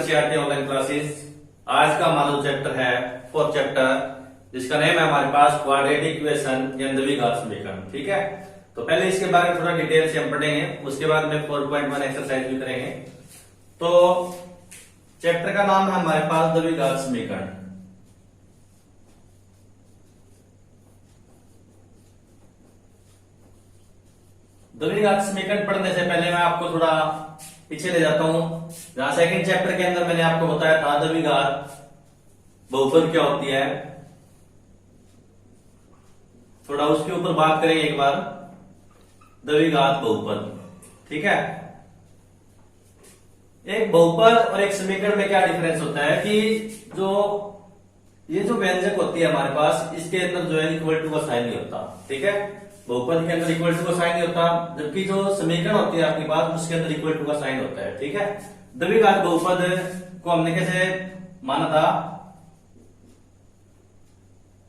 NCERT online classes. आज का हमारा जो चैप्टर है फोर्थ चैप्टर, जिसका नेम है हमारे पास क्वाड्रेटिक इक्वेशन या द्विघात समीकरण। ठीक है, तो पहले इसके बारे में थोड़ा डिटेल से हम पढ़ेंगे, उसके बाद में 4.1 एक्सरसाइज भी करेंगे। तो चैप्टर का नाम है हमारे पास द्विघात समीकरण। द्विघात समीकरण पढ़ने से पहले मैं आपको थोड़ा पीछे ले जाता हूं, जहां सेकंड चैप्टर के अंदर मैंने आपको बताया था द्विघात बहुपद क्या होती है। थोड़ा उसके ऊपर बात करेंगे एक बार, द्विघात बहुपद। ठीक है, एक बहुपद और एक समीकरण में क्या डिफरेंस होता है कि ये जो व्यंजक होती है हमारे पास, इसके अंदर जो है इक्वल टू का साइन नहीं होता। ठीक है, बहुपद के अंदर इक्वल टू का साइन नहीं होता, जबकि जो समीकरण होती है आपके पास उसके अंदर इक्वल टू का साइन होता है। ठीक है, द्विघात बहुपद को हमने कैसे माना था,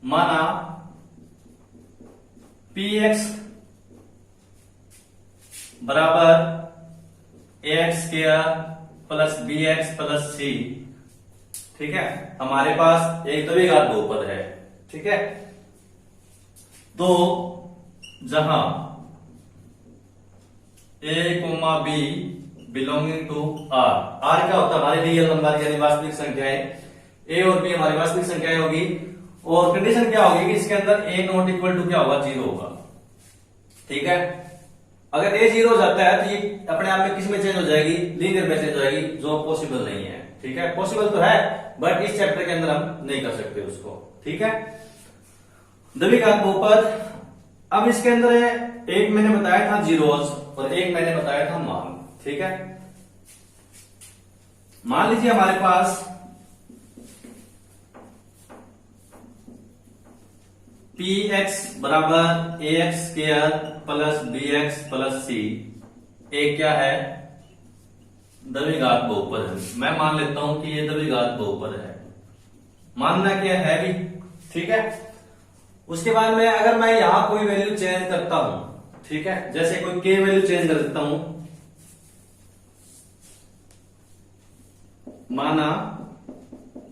माना px बराबर ax square plus bx plus c। ठीक है, हमारे पास एक द्विघात बहुपद है। ठीक है, तो जहां a, b belonging to r क्या होता है, हमारे रियल नंबर यानी वास्तविक संख्याएं, a और b हमारी वास्तविक संख्याएं होगी, और कंडीशन क्या होगी कि इसके अंदर a नॉट इक्वल टू क्या होगा, 0 होगा। ठीक है, अगर a 0 हो जाता है तो ये अपने आप में किस में चेंज हो जाएगी, लीनियर में चेंज हो जाएगी, जो पॉसिबल नहीं है। ठीक है, पॉसिबल तो है बट इस चैप्टर के अंदर हम नहीं कर सकते उसको। ठीक है, द्विघात बहुपद। अब इसके अंदर है, एक मैंने बताया था जीरोस और एक मैंने बताया था मान। ठीक है, मान लीजिए हमारे पास px बराबर ax square plus bx plus c एक क्या है, द्विघात बहुपद है। मैं मान लेता हूं कि ये द्विघात बहुपद है, मानना क्या है भी। ठीक है, उसके बाद में अगर मैं यहां कोई वैल्यू चेंज करता हूं, ठीक है, जैसे कोई k वैल्यू चेंज कर देता हूं, माना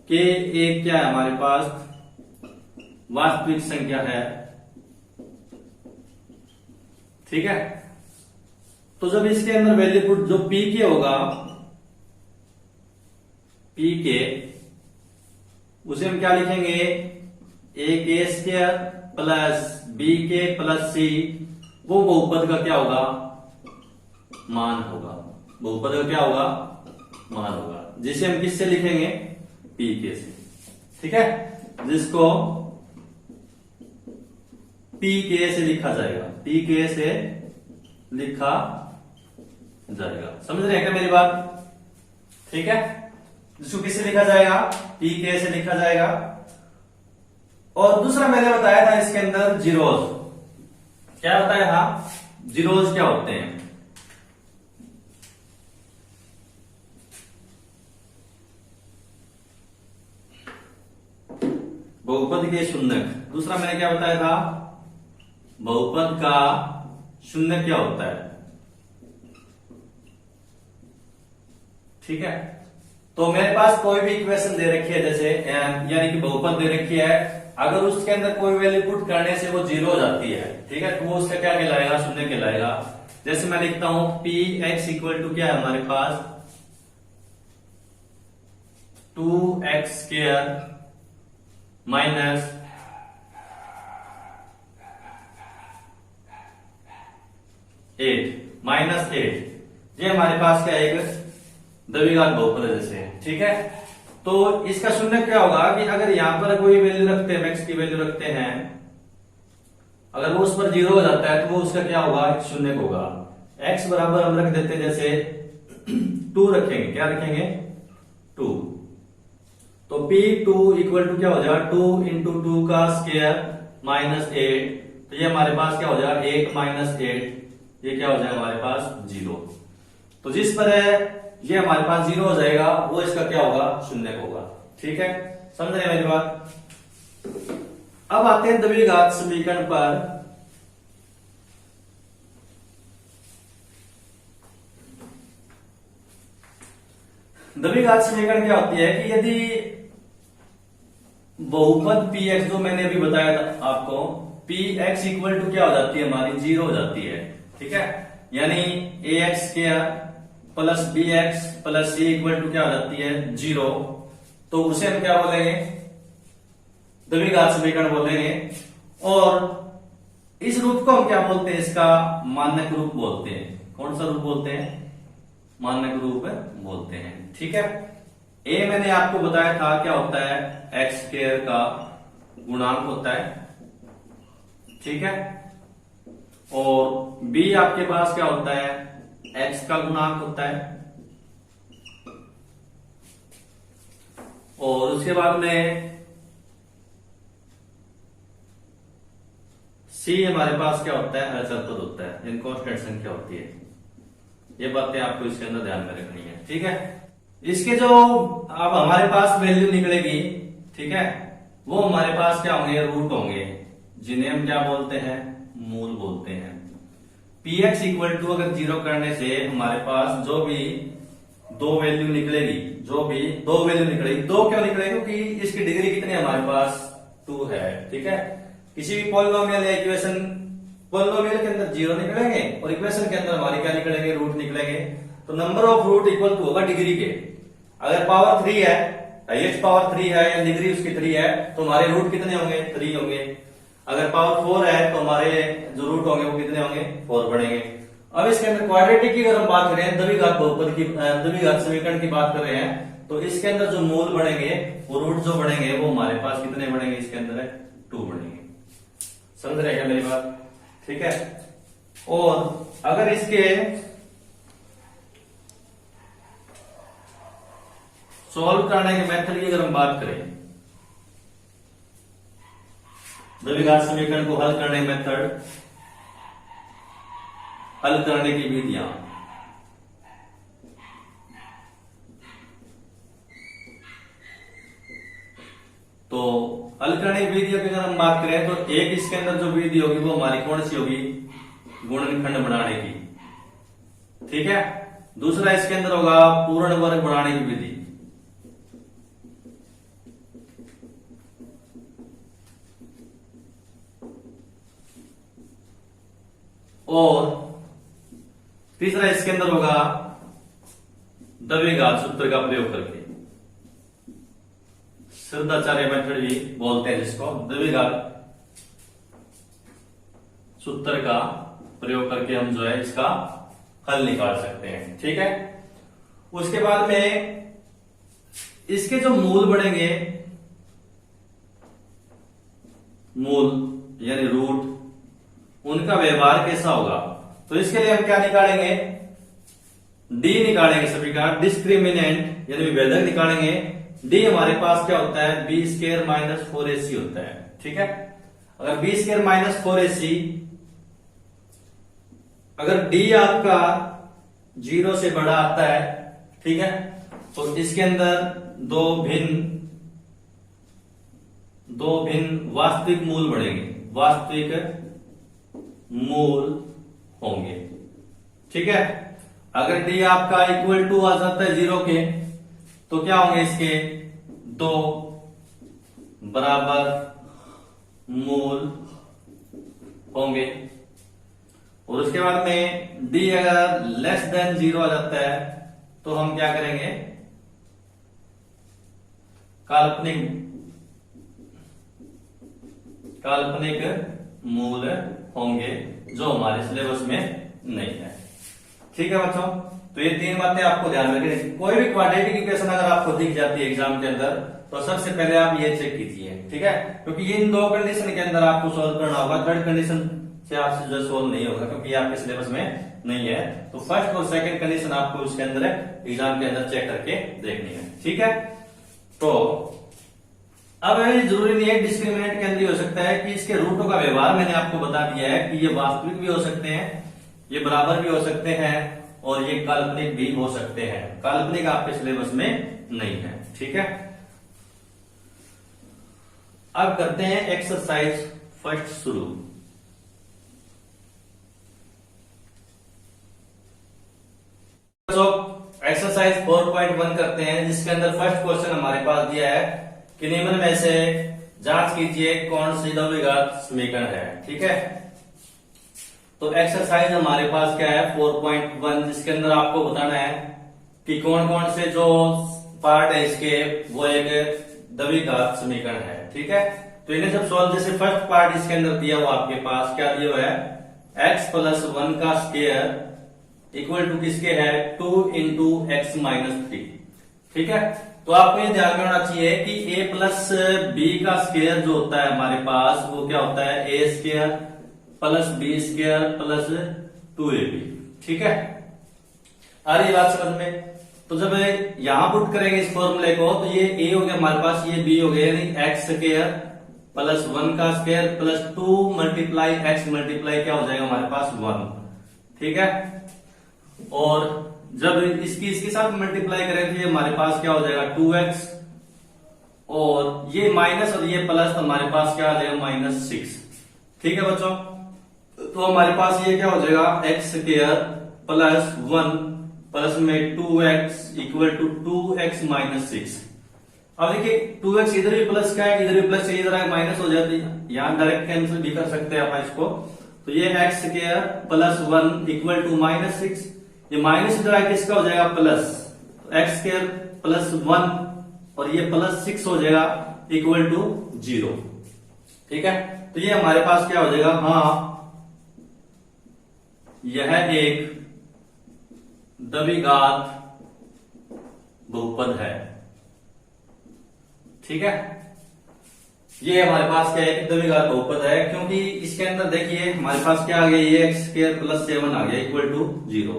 k एक क्या है हमारे पास वास्तविक संख्या है। ठीक है, तो जब इसके अंदर वैल्यू पुट जो पी के होगा, पी के उसे हम क्या लिखेंगे, ए के स्क्वायर प्लस बी के प्लस सी, वो बहुपद का क्या होगा, मान होगा। बहुपद का क्या होगा, मान होगा, जिसे हम किससे लिखेंगे, पी के से। ठीक है, जिसको पी के से लिखा जाएगा, पी के से लिखा जाएगा। समझ रहे हैं क्या मेरी बात। ठीक है, जिसको किससे लिखा जाएगा, पी के से लिखा जाएगा। और दूसरा मैंने बताया था इसके अंदर जीरोस, क्या बताया था, जीरोस क्या होते हैं, बहुपद के शून्यक। दूसरा मैंने क्या बताया था, बहुपद का शून्य क्या होता है। ठीक है, तो मेरे पास कोई भी इक्वेशन दे रखी है, जैसे यानी कि बहुपद दे रखी है, अगर उसके अंदर कोई वैल्यू पुट करने से वो 0 हो जाती है, ठीक है, तो वो उसका क्या कहलाएगा, शून्य कहलाएगा। जैसे मैं लिखता हूं पी एक्स इक्वल टू क्या है हमारे पास, 2x स्क्वायर माइनस माइनस 8, ये हमारे पास क्या एक द्विघात बहुपद जैसे है। ठीक है, तो इसका शून्य क्या होगा कि अगर यहां पर कोई वैल्यू रखते हैं, x की वैल्यू रखते हैं, अगर वो उस पर 0 हो जाता है तो वो उसका क्या होगा, शून्य होगा। x बराबर हम रख देते हैं, जैसे 2 रखेंगे, क्या रखेंगे, 2, तो p2 इक्वल टू क्या हो जाएगा, 2 इंटू 2 का स्क्वायर माइनस 8, तो ये हमारे पास क्या हो जाएगा, 8 माइनस 8, ये क्या हो जाएगा हमारे पास 0। तो जिस पर है ये हमारे पास 0 हो जाएगा, वो इसका क्या होगा, शून्य होगा। ठीक है, समझ रहे हैं मेरी बात। अब आते हैं द्विघात समीकरण पर। द्विघात समीकरण क्या होती है कि यदि बहुपद px जो मैंने अभी बताया था आपको, px इक्वल टू क्या हो जाती है हमारी, 0 हो जाती है। ठीक है, यानी ax क्या plus bx plus c equal to क्या हो जाती है, 0। तो उसे हम क्या बोलेंगे, द्विघात समीकरण बोलेंगे। और इस रूप को हम क्या बोलते हैं, इसका मानक रूप बोलते हैं। कौन सा रूप बोलते हैं, मानक रूप बोलते हैं। ठीक है, ए मैंने आपको बताया था क्या होता है, एक्स स्क्वायर का गुणांक होता है। ठीक है, और बी आपके पास क्या होता है, एक्स का गुणांक होता है। और उसके बाद में सी हमारे पास क्या होता है, अचल पद होता है, यानी कांस्टेंट संख्या होती है। ये बातें आपको इसके अंदर ध्यान में रखनी है। ठीक है, इसके जो अब हमारे पास वैल्यू निकलेगी, ठीक है, वो हमारे पास क्या होंगे, रूट होंगे, जिन्हें हम क्या बोलते हैं, मूल बोलते हैं। px इक्वल टू अगर 0 करने से हमारे पास जो भी दो वैल्यू निकलेगी, जो भी दो वैल्यू निकलेगी, दो क्यों निकलेगी, क्योंकि इसकी डिग्री कितनी है हमारे पास, 2 है। ठीक है, किसी भी पॉलिनोमियल या इक्वेशन, पॉलिनोमियल के अंदर 0 निकलेंगे और इक्वेशन के अंदर हमारे क्या निकलेंगे, रूट निकलेंगे। तो number of root equal to होगा डिग्री के। अगर पावर 3 है, हाईएस्ट पावर 3 है या डिग्री उसकी 3 है, तो हमारे रूट कितने होंगे, 3 होंगे। अगर पावर 4 है तो हमारे जो रूट होंगे वो कितने होंगे, 4 बढ़ेंगे। अब इसके अंदर क्वाड्रेटिक की अगर हम बात करें, द्विघात बहुपद की, द्विघात समीकरण की बात कर रहे हैं, तो इसके अंदर जो मूल बढ़ेंगे, वो रूट जो बढ़ेंगे, वो हमारे पास कितने बढ़ेंगे, इसके अंदर है 2 बढ़ेंगे। समझ रहे हैं मेरी बात? ठीक है, और अगर इसके सॉल्व करने के मेथड की अगर हम बात करें, द्विघात समीकरण को हल करने के मेथड, हल करने की विधियां, तो हल करने की विधियों की अगर हम बात करें, तो एक इसके अंदर जो विधि होगी वो हमारी कौन सी होगी, गुणनखंड बनाने की। ठीक है, दूसरा इसके अंदर होगा पूर्ण वर्ग बनाने की विधि। और तीसरा इसके अंदर होगा द्विघात सूत्र का प्रयोग करके, सिद्धाचार्य मेथड भी बोलते हैं जिसको, द्विघात सूत्र का प्रयोग करके हम जो है इसका हल निकाल सकते हैं। ठीक है, उसके बाद में इसके जो मूल बढ़ेंगे, मूल यानी रूट, उनका व्यवहार कैसा होगा, तो इसके लिए हम क्या निकालेंगे, डी निकालेंगे सभी का, डिस्क्रिमिनेंट यानी विभेदक निकालेंगे। डी हमारे पास क्या होता है, बी स्क्वायर माइनस 4ac होता है। ठीक है, अगर बी स्क्वायर माइनस 4ac, अगर डी आपका 0 से बड़ा आता है, ठीक है, तो इसके अंदर दो भिन्न वास्तविक मूल बढ़ेंगे, वास्तविक मूल होंगे। ठीक है, अगर डी आपका इक्वल टू आ जाता है 0 के, तो क्या होंगे इसके, दो बराबर मूल होंगे। और उसके बाद में डी अगर लेस देन 0 आ जाता है, तो हम क्या करेंगे, काल्पनिक मूल होंगे, जो हमारे सिलेबस में नहीं है। ठीक है बच्चों, तो ये 3 बातें आपको ध्यान में रखनी। कोई भी क्वाड्रेटिक इक्वेशन अगर आपको दिख जाती है एग्जाम के अंदर, तो सबसे पहले आप ये चेक कीजिए। ठीक है, क्योंकि इन 2 कंडीशन के अंदर आपको सोल्व करना होगा, थर्ड कंडीशन से आपसे जो सोल्व नहीं होगा, क्योंकि आपके सिलेबस में नहीं है। तो फर्स्ट और सेकंड कंडीशन आपको उसके अंदर एग्जाम के अंदर चेक करके देखनी है। ठीक है, तो अब ये जरूरी नहीं है डिस्क्रिमिनेंट के अंदर हो सकता है कि इसके रूटों का व्यवहार मैंने आपको बता दिया है कि ये वास्तविक भी हो सकते हैं, ये बराबर भी हो सकते हैं, और ये काल्पनिक भी हो सकते हैं। काल्पनिक आपके सिलेबस में नहीं है। ठीक है, अब करते हैं एक्सरसाइज फर्स्ट शुरू। एक्सरसाइज 4.1 4.1 करते हैं, जिसके अंदर फर्स्ट क्वेश्चन हमारे पास दिया है कि निम्न में से जांच कीजिए कौन सी द्विघात समीकरण है। ठीक है, तो एक्सरसाइज हमारे पास क्या है 4.1, जिसके अंदर आपको बताना है कि कौन कौन से जो पार्ट है इसके वो एक द्विघात समीकरण है। ठीक है, तो इन्हें जब सॉल्व, जैसे फर्स्ट पार्ट इसके अंदर दिया हुआ आपके पास क्या दिया हुआ है, x प्लस 1 का स्क्वायर इक्वल टू किसके है 2 इंटू एक्स माइनस 3। ठीक है, तो आपको ये ध्यान में होना चाहिए कि a प्लस बी का स्क्वायर जो होता है हमारे पास वो क्या होता है a square plus B square plus 2ab। ठीक है, आ रही बात समझ में। तो जब यहां पुट करेंगे इस फॉर्मूले को तो ये a हो गया हमारे पास, ये b हो गया, यानी एक्स स्क्वायर प्लस 1 का square plus 2 multiply x multiply क्या हो जाएगा हमारे पास 1। ठीक है, और जब इसके साथ मल्टीप्लाई करें तो ये हमारे पास क्या हो जाएगा 2x, और ये माइनस और ये प्लस तो हमारे पास क्या आ जाएगा -6। ठीक है बच्चों, तो हमारे पास ये क्या हो जाएगा एक्स स्क्वायर प्लस 1 प्लस में 2x equal to 2x minus 6। अब देखिए 2x इधर भी प्लस का है, इधर भी प्लस है, इधर माइनस हो जाती है, यहां डायरेक्ट कैंसिल भी कर सकते हैं आप इसको। तो ये X square plus 1 equal to -6, ये माइनस इधर आके इसका हो जाएगा प्लस, तो एक्स स्क्वायर प्लस 1 और ये प्लस 6 हो जाएगा इक्वल टू 0। ठीक है, तो ये हमारे पास क्या हो जाएगा, हाँ यह एक द्विघात बहुपद है। ठीक है, ये हमारे पास क्या है कि द्विघात बहुपद है, क्योंकि इसके अंदर देखिए हमारे पास क्या आ गया, ये एक्स स्क्वायर प्लस 7 आ गया इक्वल टू 0।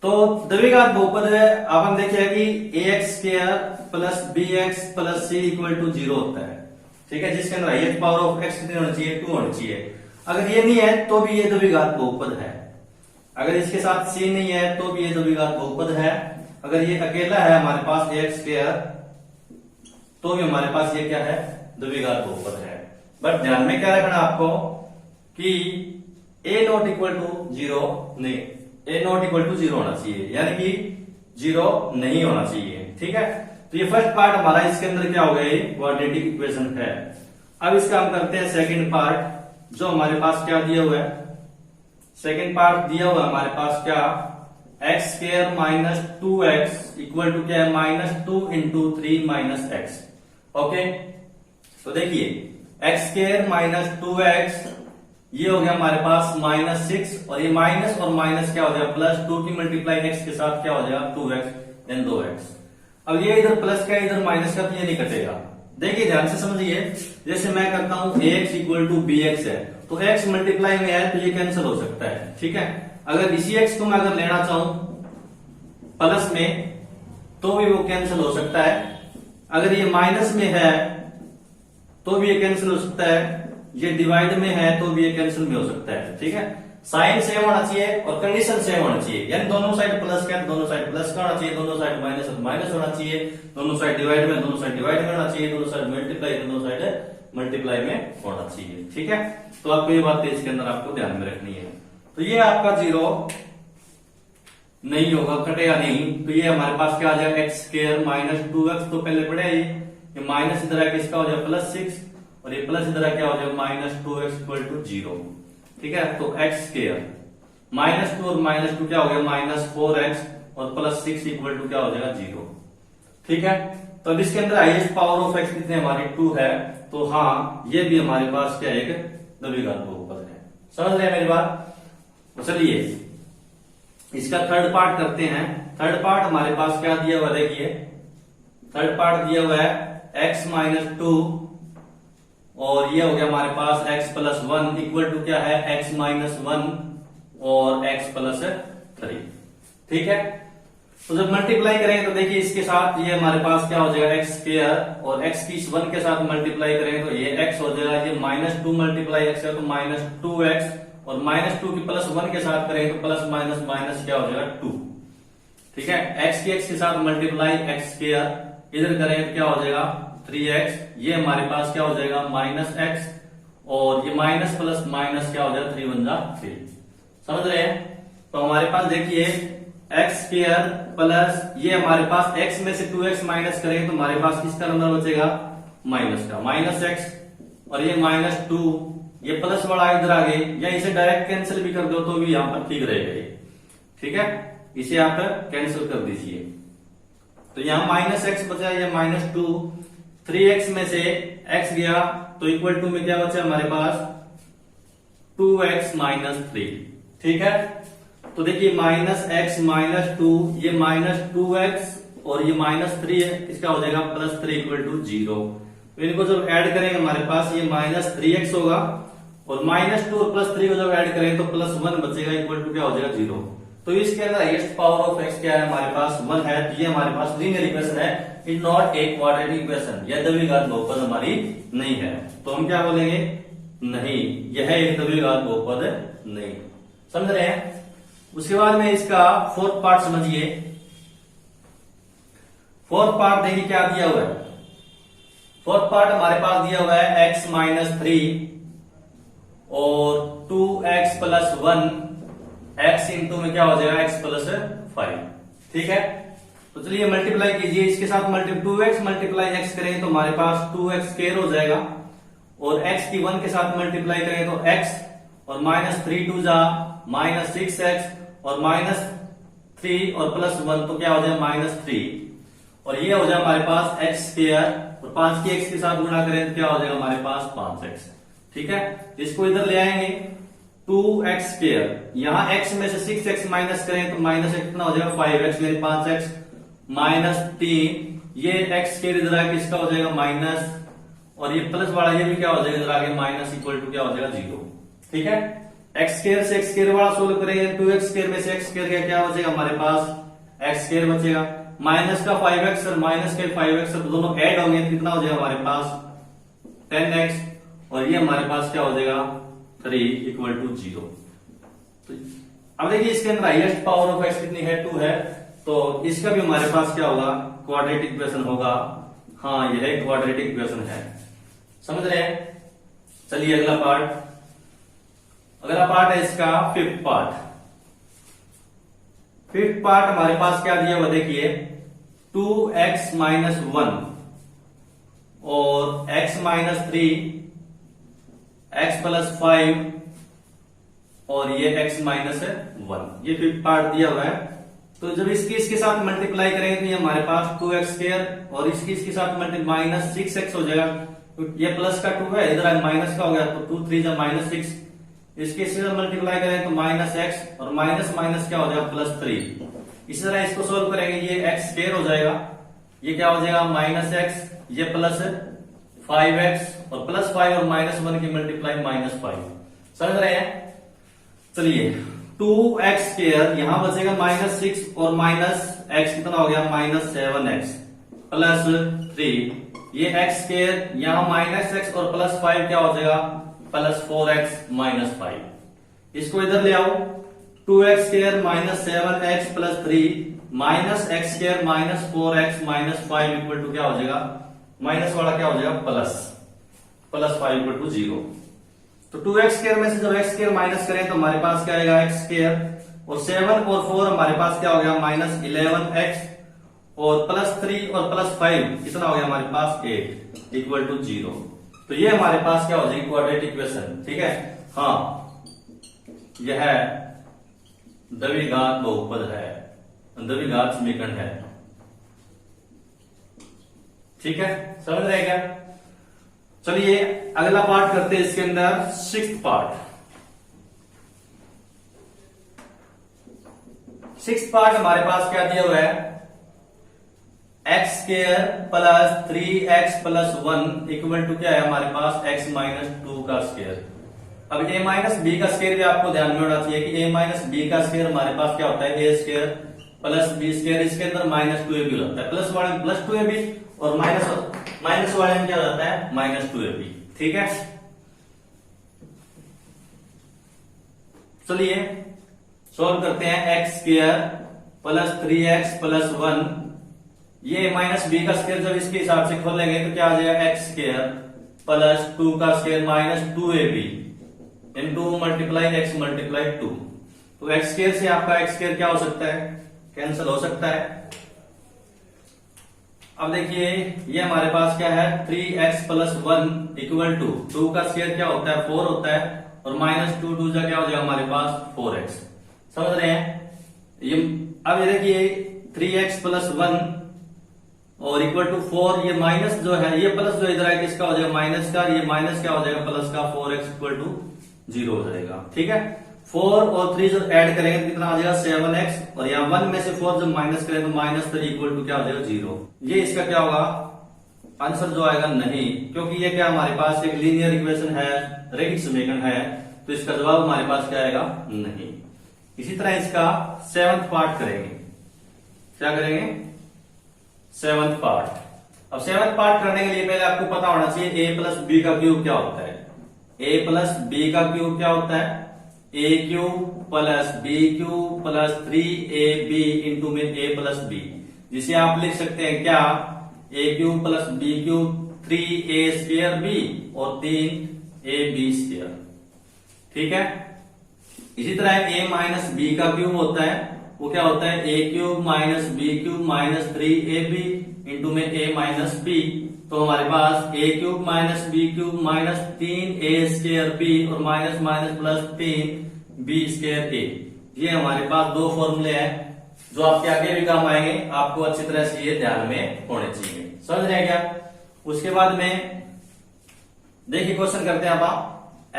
तो द्विघात बहुपद है। अब हम देखिए कि A x square plus B x plus C equal to 0 होता है। ठीक है, जिसके अंदर हाईएस्ट पावर ऑफ एक्स कितनी होनी चाहिए 2 होनी चाहिए। अगर ये नहीं है तो भी ये द्विघात बहुपद है, अगर इसके साथ सी नहीं है तो भी ये द्विघात बहुपद है, अगर ये अकेला है हमारे पास ए एक्स स्क्वायर तो भी हमारे पास ये क्या है द्विघात बहुपद है। बट ध्यान में क्या रखना आपको कि a नॉट इक्वल टू 0 नहीं, a नॉट इक्वल टू 0 होना चाहिए, यानी कि 0 नहीं होना चाहिए। ठीक है, तो ये फर्स्ट पार्ट हमारा इसके अंदर क्या हो गया, क्वाड्रेटिक इक्वेशन है। अब इसका हम करते हैं सेकंड पार्ट, जो हमारे पास क्या दिया हुआ है, सेकंड पार्ट दिया हुआ है हमारे पास क्या X square minus 2x equal to क्या है -2 इंटू 3 माइनस एक्स। ओके, तो देखिए एक्स स्क्वायर माइनस 2x ये हो गया हमारे पास -6, और ये माइनस और माइनस क्या हो जाएगा +2 की मल्टीप्लाई एक्स के साथ क्या हो जाएगा 2x देन 2x। अब ये इधर प्लस का इधर माइनस का, तो ये नहीं कटेगा। देखिए ध्यान से समझिए, जैसे मैं करता हूं ax इक्वल टू bx है, तो x मल्टीप्लाई में है तो ये कैंसिल हो सकता है। ठीक है, अगर इसी x को मैं अगर लेना चाहूं प्लस में तो भी वो कैंसिल हो सकता है, अगर ये माइनस में है तो भी ये कैंसिल हो सकता है, ये डिवाइड में है तो भी ये कैंसिल में हो सकता है। ठीक है, साइन सेम होना चाहिए और कंडीशन सेम होना चाहिए, यानी दोनों साइड प्लस का दोनों साइड प्लस का होना चाहिए, दोनों साइड माइनस माइनस होना चाहिए, दोनों साइड डिवाइड में दोनों साइड डिवाइड में होना चाहिए, दोनों साइड मल्टीप्लाई दोनों साइड मल्टीप्लाई में होना चाहिए। ठीक है, तो आपको ये बात इसके अंदर आपको ध्यान में रखनी है। तो ये आपका 0 नहीं होगा, कटेगा नहीं, तो ये हमारे पास क्या आ जाएगा एक्स स्क्वायर माइनस 2x, तो पहले पढ़े ये माइनस इधर आके इसका हो जाएगा +6 और ये प्लस इधर क्या हो जाएगा -2x इक्वल टू 0। ठीक है, तो एक्स स्क्वायर -2 और -2 क्या हो गया -4x और +6 इक्वल टू क्या हो जाएगा 0। ठीक है, तो अब इसके अंदर हाईएस्ट पावर ऑफ एक्स कितने हमारी 2 है, तो हाँ ये भी हमारे पास क्या एक द्विघात बहुपद है। समझ रहे हैं मेरी बात। तो चलिए इसका थर्ड पार्ट करते हैं। थर्ड पार्ट हमारे पास क्या दिया हुआ, देखिए थर्ड पार्ट दिया हुआ है x -2 और ये हो गया हमारे पास x प्लस 1 इक्वल टू क्या है x माइनस 1 और x प्लस 3। ठीक है, तो जब मल्टीप्लाई करेंगे तो देखिए इसके साथ ये हमारे पास क्या हो जाएगा एक्स स्क्वायर और x की 1 के साथ मल्टीप्लाई करेंगे तो ये x हो जाएगा, ये -2 मल्टीप्लाई x है तो -2x और -2 की +1 के साथ करेंगे तो प्लस माइनस माइनस क्या हो जाएगा 2। ठीक है, x की x के साथ मल्टीप्लाई x स्क्वायर इधर करेंगे तो क्या हो जाएगा 3x, ये हमारे पास क्या हो जाएगा -x और ये माइनस प्लस माइनस क्या हो जाएगा 3 × 1 = 3। समझ रहे हैं। तो हमारे पास देखिए एक्स स्क्वायर प्लस ये हमारे पास एक्स में से 2x माइनस करेंगे तो हमारे पास किसका नंबर बचेगा, माइनस का, माइनस एक्स और ये माइनस 2, ये प्लस वाला इधर आ गए, या इसे डायरेक्ट कैंसिल भी कर दो तो भी यहां पर ठीक रहेगा ये, ठीक है, इसे आप कैंसिल कर दीजिए। तो यहां माइनस एक्स बचा, ये माइनस 2, 3x में से x गया तो इक्वल टू में क्या बचा हमारे पास 2x माइनस 3, ठीक है। तो देखिए माइनस एक्स माइनस 2, ये माइनस 2x और ये माइनस 3 है, इसका हो जाएगा प्लस 3 इक्वल टू 0। तो इनको जब ऐड करेंगे हमारे पास ये माइनस 3x होगा और माइनस 2 और प्लस 3 को जब ऐड करेंगे तो प्लस 1 बचेगा इक्वल टू क्या हो जाएगा 0। तो इसके अंदर हाईएस्ट पावर ऑफ x क्या है हमारे पास 1 है, तो ये हमारे पास लीनियर इक्वेशन है, it not a quadratic equation, यह द्विघात बहुपद हमारी नहीं है। तो हम क्या बोलेंगे, नहीं, यह एक द्विघात बहुपद नहीं, समझ रहे हैं। उसके बाद में इसका फोर्थ पार्ट समझिए। फोर्थ पार्ट देखिए क्या दिया हुआ है, फोर्थ पार्ट हमारे पास दिया हुआ है x माइनस 3 और 2x प्लस 1, x इंटू में क्या हो जाएगा x प्लस 5, ठीक है। तो चलिए मल्टीप्लाई कीजिए, इसके साथ 2x मल्टीप्लाई x करेंगे तो हमारे पास 2x स्क्वायर हो जाएगा और x की 1 के साथ मल्टीप्लाई करेंगे तो x और माइनस 3 2 जा माइनस 6x और माइनस 3 और प्लस 1 तो क्या हो जाएगा माइनस 3 और ये हो जाएगा हमारे पास x स्क्वायर और 5 की x के साथ गुणा करें तो क्या हो जाएगा हमारे पास 5x, ठीक है। इसको इधर ले आएंगे 2x स्क्वायर, यहां x में से 6x माइनस करें तो माइनस कितना हो जाएगा 5x यानी 5x माइनस 3, ये x स्क्वायर इधर आके इसका हो जाएगा माइनस और ये प्लस वाला ये भी क्या हो जाएगा इधर आगे माइनस इक्वल टू क्या हो जाएगा 0, ठीक है। x स्क्वायर से x स्क्वायर वाला सोल्व करेंगे 2x स्क्वायर में से x स्क्वायर का क्या बचेगा हमारे पास x स्क्वायर बचेगा, माइनस का 5x और माइनस के 5x तो दोनों ऐड होंगे कितना हो जाएगा हमारे पास 10x और ये हमारे पास क्या हो जाएगा 3 इक्वल टू 0। तो अब देखिए इसके अंदर हाईएस्ट पावर ऑफ x कितनी है 2 है, तो इसका भी हमारे पास क्या होगा क्वाड्रेटिक इक्वेशन होगा, हाँ यह क्वाड्रेटिक इक्वेशन है, समझ रहे हैं। चलिए अगला पार्ट, अगला पार्ट है इसका फिफ्थ पार्ट। फिफ्थ पार्ट हमारे पास क्या दिया हुआ देखिए 2x माइनस 1 और x माइनस 3, x प्लस 5 और ये x माइनस 1, ये फिफ्थ पार्ट दिया हुआ है। तो जब इसके साथ मल्टीप्लाई करेंगे तो ये हमारे पास 2x स्क्वायर और इसके साथ मल्टीप्लाई माइनस 6x हो जाएगा, तो ये प्लस का 2 है इधर माइनस का हो गया तो 2 3 जा माइनस 6, इसके साथ मल्टीप्लाई करें तो माइनस एक्स और माइनस माइनस क्या हो जाएगा प्लस 3। इसी तरह इसको सोल्व करेंगे ये एक्स स्क्वायर हो जाएगा, ये क्या हो जाएगा माइनस एक्स, ये प्लस 5x और प्लस 5 और माइनस 1 की मल्टीप्लाई माइनस 5, समझ रहे हैं। चलिए 2x स्क्वायर यहां बचेगा माइनस 6 और माइनस x कितना हो गया माइनस 7x प्लस 3, ये x स्क्वायर यहां माइनस x और प्लस 5 क्या हो जाएगा प्लस 4x माइनस 5, इसको इधर ले आओ 2x square minus 7x plus 3 minus x square minus 4x minus 5 equal to क्या हो जाएगा माइनस वाला क्या हो जाएगा प्लस 5 इक्वल टू 0। तो 2x स्क्वायर में से जब x स्क्वायर माइनस करें तो हमारे पास क्या आएगा x स्क्वायर और 7 और 4 हमारे पास क्या हो गया माइनस 11x और प्लस 3 और प्लस 5 कितना हो गया हमारे पास 8 इक्वल टू 0। तो ये हमारे पास क्या हो जाएगी क्वाड्रेटिक इक्वेशन, ठीक है। हाँ यह द्विघात बहुपद है, द्विघात समीकरण है, ठीक है, समझ रहे क्या। चलिए अगला पार्ट करते हैं इसके अंदर सिक्स्थ पार्ट। सिक्स्थ पार्ट हमारे पास क्या दिया हुआ है X square plus 3x plus 1 equal to क्या है हमारे पास x माइनस 2 का स्क्वायर। अब a माइनस बी का स्क्वायर भी आपको ध्यान में होना चाहिए कि a माइनस बी का स्क्वायर हमारे पास क्या होता है a square plus B square, इसके अंदर माइनस 2ab होता है, प्लस वाले में प्लस 2ab और माइनस वाले में क्या होता है माइनस 2ab, ठीक है। चलिए सॉल्व करते हैं x square plus 3x plus 1, ये माइनस बी का स्क्वायर जब इसके हिसाब से खोलेंगे तो क्या आ जाएगा एक्स स्क्वायर प्लस 2 का square minus 2ab into multiply x multiply 2। तो एक्स स्क्वायर से आपका एक्स स्क्वायर क्या हो सकता है कैंसिल हो सकता है। अब देखिए ये हमारे पास क्या है 3x प्लस 1 इक्वल टू 2 का स्क्वायर क्या होता है 4 होता है और माइनस 2 2 क्या हो जाएगा हमारे पास 4x। समझ रहे हैं ये। अब ये देखिए 3x प्लस 1 और इक्वल टू 4, ये माइनस जो है ये प्लस जो इधर है किसका हो जाएगा माइनस का, ये माइनस क्या हो जाएगा प्लस का 4x इक्वल टू 0 हो जाएगा। ठीक है 4 और 3 जो ऐड करेंगे तो कितना आ जाएगा 7x और यहाँ 1 में से 4 जब माइनस करें तो माइनस 3 इक्वल टू क्या हो जाएगा 0। ये इसका क्या होगा आंसर जो आएगा नहीं, क्योंकि ये क्या हमारे पास एक लीनियर इक्वेशन है, रैखिक समीकरण है, तो इसका जवाब हमारे पास क्या आएगा नहीं। इसी तरह इसका 7th पार्ट करेंगे। क्या करेंगे 7th पार्ट। अब 7th पार्ट करने के लिए पहले आपको पता होना चाहिए a प्लस बी का क्यूब क्या होता है। a प्लस बी का क्यूब क्या होता है a cube plus B cube plus 3ab into में a प्लस बी, जिसे आप लिख सकते हैं क्या a cube plus B cube 3a square b और 3ab स्क्वायर। ठीक है इसी तरह a माइनस बी का क्यूब होता है वो क्या होता है a cube minus B cube minus 3ab into में a माइनस बी, तो हमारे पास a cube minus B cube minus 3a square b और minus minus plus 3b square a। ये हमारे पास दो फॉर्मूले हैं जो आपके आगे भी काम आएंगे, आपको अच्छी तरह से ये ध्यान में होने चाहिए। समझ रहे हैं क्या। उसके बाद में देखिए क्वेश्चन करते हैं आप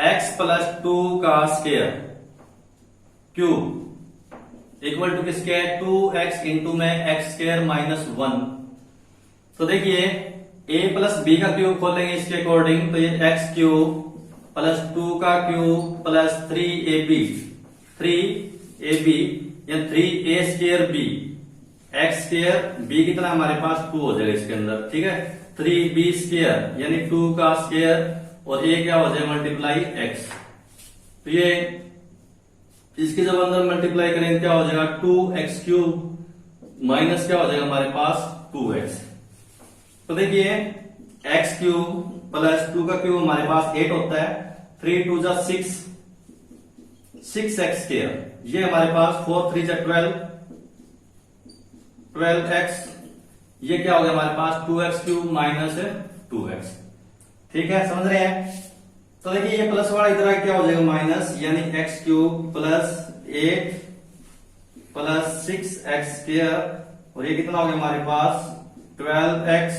x प्लस 2 का स्क्वायर क्यूब इक्वल टू किसके 2x इंटू में x स्क्वायर माइनस 1। तो देखिए a प्लस बी का क्यूब खोलेंगे इसके अकॉर्डिंग, तो ये x क्यूब प्लस 2 का क्यूब प्लस 3ab या 3a square b x square b कितना हमारे पास 2 हो जाएगा इसके अंदर। ठीक है 3b स्क्वायर यानी 2 का स्क्वायर और a क्या हो जाएगा मल्टीप्लाई x। तो ये इसके जब अंदर मल्टीप्लाई करेंगे क्या हो जाएगा 2x क्यूब माइनस क्या हो जाएगा हमारे पास 2x। तो देखिए x क्यूब प्लस 2 का क्यूब हमारे पास 8 होता है, 3 2 जा 6x स्क्वायर, ये हमारे पास 4 3 जा 12x, ये क्या हो गया हमारे पास 2x क्यूब माइनस 2x। ठीक है समझ रहे हैं। तो देखिए ये प्लस वाला इधर क्या हो जाएगा माइनस, यानी x cube plus 8 plus 6x square और ये कितना हो गया हमारे पास 12x,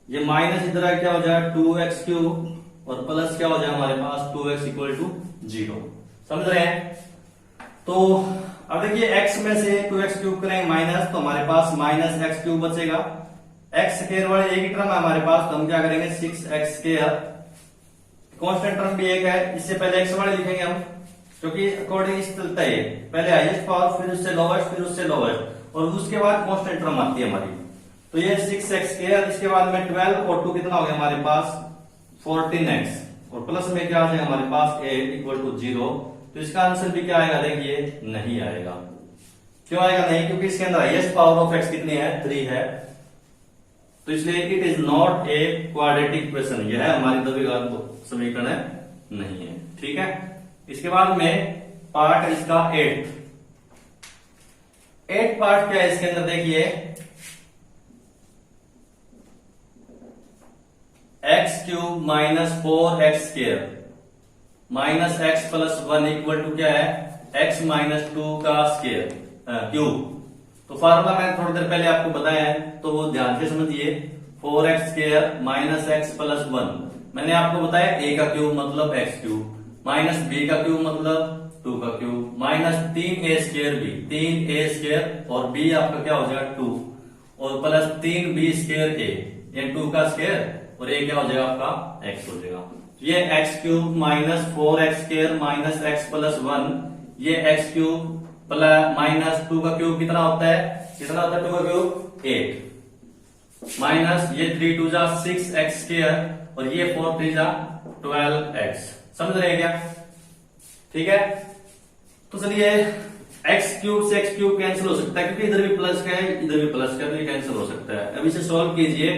ये माइनस इधर क्या हो जाएगा 2x क्यूब और प्लस क्या हो जाएगा हमारे पास 2x इक्वल टू 0। समझ रहे हैं। तो अब देखिए x में से 2x क्यूब करेंगे माइनस, तो हमारे पास माइनस x क्यूब बचेगा, x स्क्वायर वाले एक ही टर्म है हमारे पास, तो हम क्या करेंगे 6x स्क्वायर, कांस्टेंट टर्म भी एक है, इससे पहले x वाले लिखेंगे हम क्योंकि अकॉर्डिंग इस चलता है, पहले हाईएस्ट पावर फिर उससे लोवेस्ट फिर उससे लोवेस्ट और उसके बाद कांस्टेंट टर्म आती है हमारी। तो ये 6x स्क्वायर, इसके बाद में 12 और 2 कितना हो गया हमारे पास 14x और प्लस में क्या आ जाएगा हमारे पास 8 इक्वल टू 0। तो इसका आंसर भी क्या आएगा देखिए नहीं आएगा। क्यों आएगा नहीं, क्योंकि इसके अंदर हाईएस्ट पावर ऑफ x कितनी है 3 है, तो इसलिए it is not a quadratic equation, यह हमारी द्विघात समीकरण नहीं है। ठीक है इसके बाद में पार्ट इसका 8 पार्ट क्या है इसके अंदर देखिए x cube minus 4x square minus x plus 1 equal to क्या है x माइनस 2 का स्क्वायर क्यूब। तो फार्मूला मैंने थोड़ी देर पहले आपको बताया है, तो वो ध्यान से समझिए 4x square minus x plus 1, मैंने आपको बताया a का क्यूब मतलब x क्यूब माइनस b का क्यूब मतलब 2 का cube minus 3a square b 3a square और b आपका क्या हो जाएगा 2 और प्लस 3b स्क्वायर a ये 2 का स्क्वायर और a क्या हो जाएगा आपका x हो जाएगा। ये x cube minus 4x square minus x plus 1, ये x क्यूब प्लस माइनस 2 का क्यूब कितना होता है 2 का क्यूब 8 माइनस ये 3 2 जा 6x स्क्वायर और ये 4 3 जा 12x। समझ रहे हैं क्या। ठीक है तो चलिए x क्यूब से x क्यूब कैंसिल हो सकता है क्योंकि इधर भी प्लस का है इधर भी प्लस का, तो ये कैंसिल हो सकता है। अब इसे सॉल्व कीजिए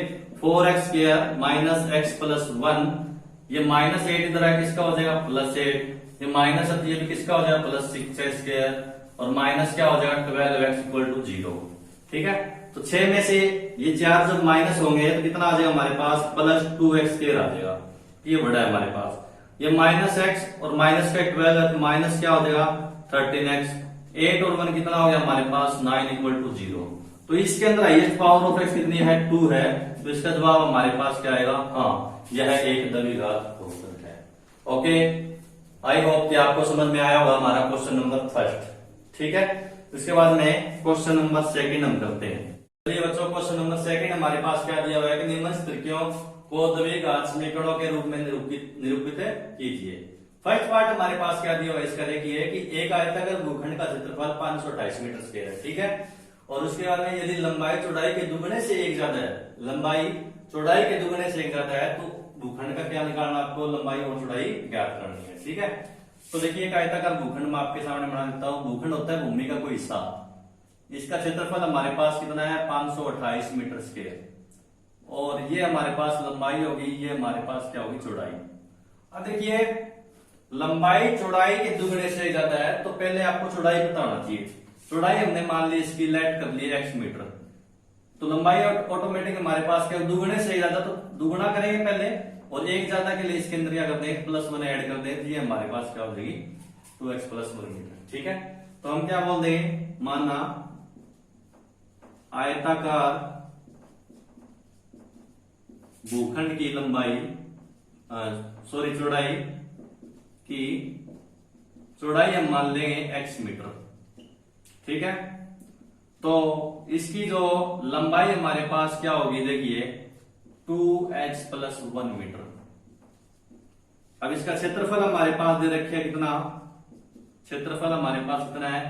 4x square minus x plus 1, ये माइनस 8 इधर है किसका हो जाएगा प्लस 8, ये माइनस ये भी किसका हो जाएगा प्लस 6x स्क्वायर और माइनस क्या हो जाएगा 12x इक्वल टू 0। ठीक है, तो 6 में से ये 4 जब माइनस होंगे तो कितना आ जाएगा हमारे पास प्लस 2x स्क्वायर आ जाएगा। ये बड़ा है हमारे पास, ये माइनस x और माइनस का 12 है तो माइनस क्या हो जाएगा 13x। 8 और 1 कितना हो गया हमारे पास 9 इक्वल टू 0। तो इसके अंदर हाईएस्ट पावर ऑफ x कितनी है 2 है, तो इसका जवाब हमारे पास क्या आएगा, हाँ यह एक द्विघात बहुपद है। ओके, आई होप कि आपको समझ में आया होगा हमारा क्वेश्चन नंबर फर्स्ट। ठीक है, इसके बाद में क्वेश्चन नंबर सेकंड हम करते हैं। चलिए बच्चों, क्वेश्चन नंबर सेकंड हमारे पास क्या दिया हुआ है कि निम्नलिखित त्रिकोण को द्विघात समीकरणों के रूप में निरूपित कीजिए। फर्स्ट पार्ट हमारे पास क्या दिया हुआ है इसका देखिए कि एक आयताकार भूखंड का क्षेत्रफल 528 मीटर स्क्वायर है। ठीक है, और उसके बाद में यदि लंबाई चौड़ाई के दुगने से एक ज्यादा है, लंबाई चौड़ाई के दुगने से एक ज्यादा है तो भूखंड का क्या निकालना, आपको लंबाई और चौड़ाई ज्ञात करनी है। ठीक है, तो देखिए एक आयताकार भूखंड मैं आपके सामने बना देता हूँ। भूखंड होता है भूमि का कोई हिस्सा, इसका क्षेत्रफल हमारे पास कितना है 528 मीटर स्क्वायर, और ये हमारे पास लंबाई होगी, ये हमारे पास क्या होगी चौड़ाई। अब देखिए लंबाई चौड़ाई के दुगने से ज्यादा है तो पहले आपको चौड़ाई पता होना चाहिए। चौड़ाई हमने मान ली इसकी लेट कर ली x मीटर, तो लंबाई ऑटोमेटिक हमारे पास क्या दुगने से ज्यादा, तो दुगुना करेंगे पहले और एक ज्यादा के लिए इसके अंदर क्या करते हैं +1 ऐड कर दें, ये हमारे पास क्या हो जाएगी 2x + 1 मीटर। ठीक है, तो हम क्या बोल देंगे, माना आयताकार भूखंड की लंबाई चौड़ाई हम मान लेंगे x मीटर। ठीक है, तो इसकी जो लंबाई हमारे पास क्या होगी देखिए 2x + 1 मीटर। अब इसका क्षेत्रफल हमारे पास दे रखे कितना, क्षेत्रफल हमारे पास कितना है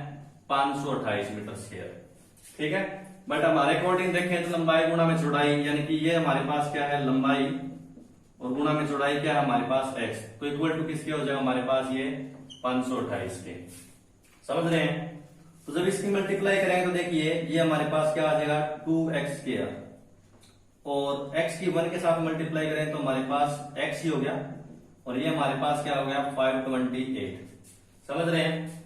528 मीटर स्क्वायर। ठीक है, बट हमारे अकॉर्डिंग देखें तो लंबाई गुणा में चौड़ाई, यानी कि ये हमारे पास क्या है लंबाई और गुणा में चौड़ाई क्या है हमारे पास x, तो इक्वल टू किसके हो जाएगा हमारे पास ये 528 के। समझ रहे हैं, तो जब इसकी मल्टीप्लाई करेंगे तो देखिए ये हमारे पास क्या आ जाएगा 2x स्क्वायर, और x की 1 के साथ मल्टीप्लाई करें तो हमारे पास x ही हो गया, और ये हमारे पास क्या हो गया 528। समझ रहे हैं,